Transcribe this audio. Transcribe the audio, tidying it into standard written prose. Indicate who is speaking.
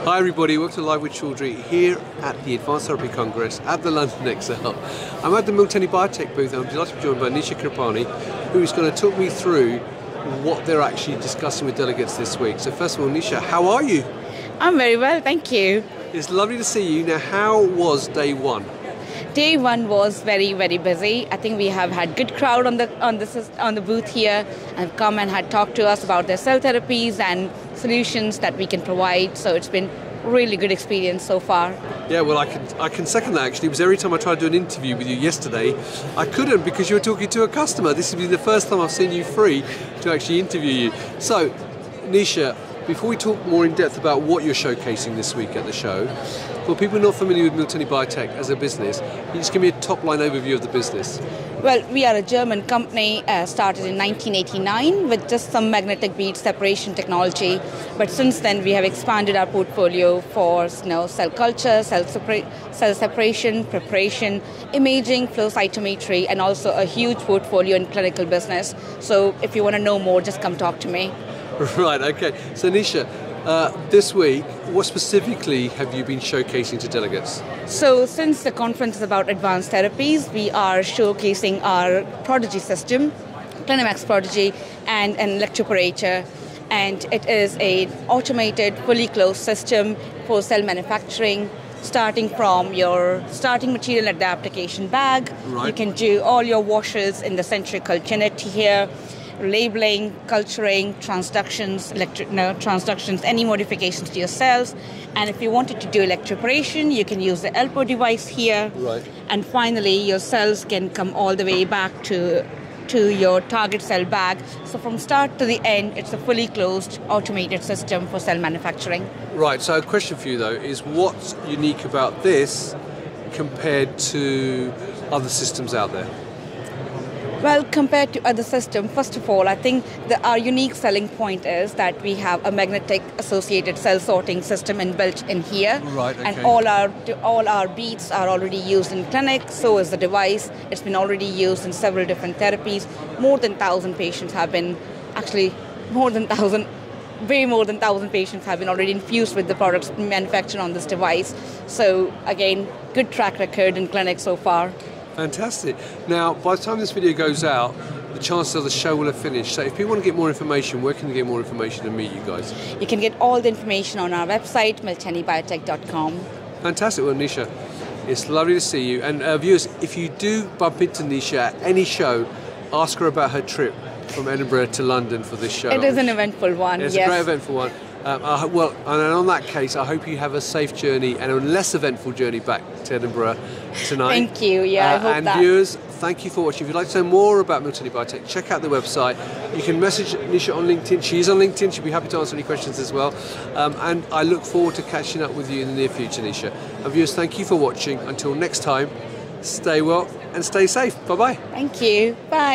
Speaker 1: Hi everybody, welcome to Live with Chaudhry here at the Advanced Therapy Congress at the London XL. I'm at the Miltenyi Biotec booth and I'm delighted to be joined by Nisha who is going to talk me through what they're actually discussing with delegates this week. So first of all, Nisha, how are you?
Speaker 2: I'm very well, thank you.
Speaker 1: It's lovely to see you. Now, how was day one?
Speaker 2: Day one was very, very busy. I think we have had good crowd on the booth here and have come and had talked to us about their cell therapies and solutions that we can provide. So it's been a really good experience so far.
Speaker 1: Yeah, well, I can second that actually, because every time I tried to do an interview with you yesterday, I couldn't because you were talking to a customer. This has been the first time I've seen you free to actually interview you. So, Nisha, before we talk more in depth about what you're showcasing this week at the show, for people not familiar with Miltenyi Biotec as a business, can you just give me a top-line overview of the business?
Speaker 2: Well, we are a German company, started in 1989 with just some magnetic bead separation technology. But since then, we have expanded our portfolio for cell culture, cell separation, preparation, imaging, flow cytometry, and also a huge portfolio in clinical business. So if you want to know more, just come talk to me.
Speaker 1: Right, okay. So Nisha, this week, what specifically have you been showcasing to delegates?
Speaker 2: So since the conference is about advanced therapies, we are showcasing our Prodigy system, CliniMACS Prodigy, and an electroporator. And it is an automated, fully closed system for cell manufacturing, starting from your starting material at the application bag. Right. You can do all your washes in the centrifugal unit here, labeling, culturing, transductions, any modifications to your cells. And if you wanted to do electroporation, you can use the ELPO device here. Right. And finally, your cells can come all the way back to your target cell bag. So from start to the end, it's a fully closed, automated system for cell manufacturing. Right, so a question for you though is what's unique about this compared to other systems out there? Well, compared to other systems, first of all, I think our unique selling point is that we have a magnetic associated cell sorting system inbuilt in here. Right, okay. And all our beads are already used in clinic, so is the device. It's been already used in several different therapies. More than 1,000 patients have been, actually way more than 1,000 patients have been already infused with the products manufactured on this device. So again, good track record in clinic so far. Fantastic. Now, by the time this video goes out, the chances of the show will have finished. So if people want to get more information, where can they get more information and meet you guys? You can get all the information on our website, miltenyibiotec.com. Fantastic. Well, Nisha, it's lovely to see you. And viewers, if you do bump into Nisha at any show, ask her about her trip from Edinburgh to London for this show. It is an eventful one, yes. It's a great eventful one. Well, and on that case, I hope you have a safe journey and a less eventful journey back to Edinburgh tonight. Thank you, yeah, I hope and that. Viewers, thank you for watching. If you'd like to know more about Miltenyi Biotec, check out the website. You can message Nisha on LinkedIn. She's on LinkedIn. She'll be happy to answer any questions as well. And I look forward to catching up with you in the near future, Nisha. And viewers, thank you for watching. Until next time, stay well and stay safe. Bye-bye. Thank you. Bye.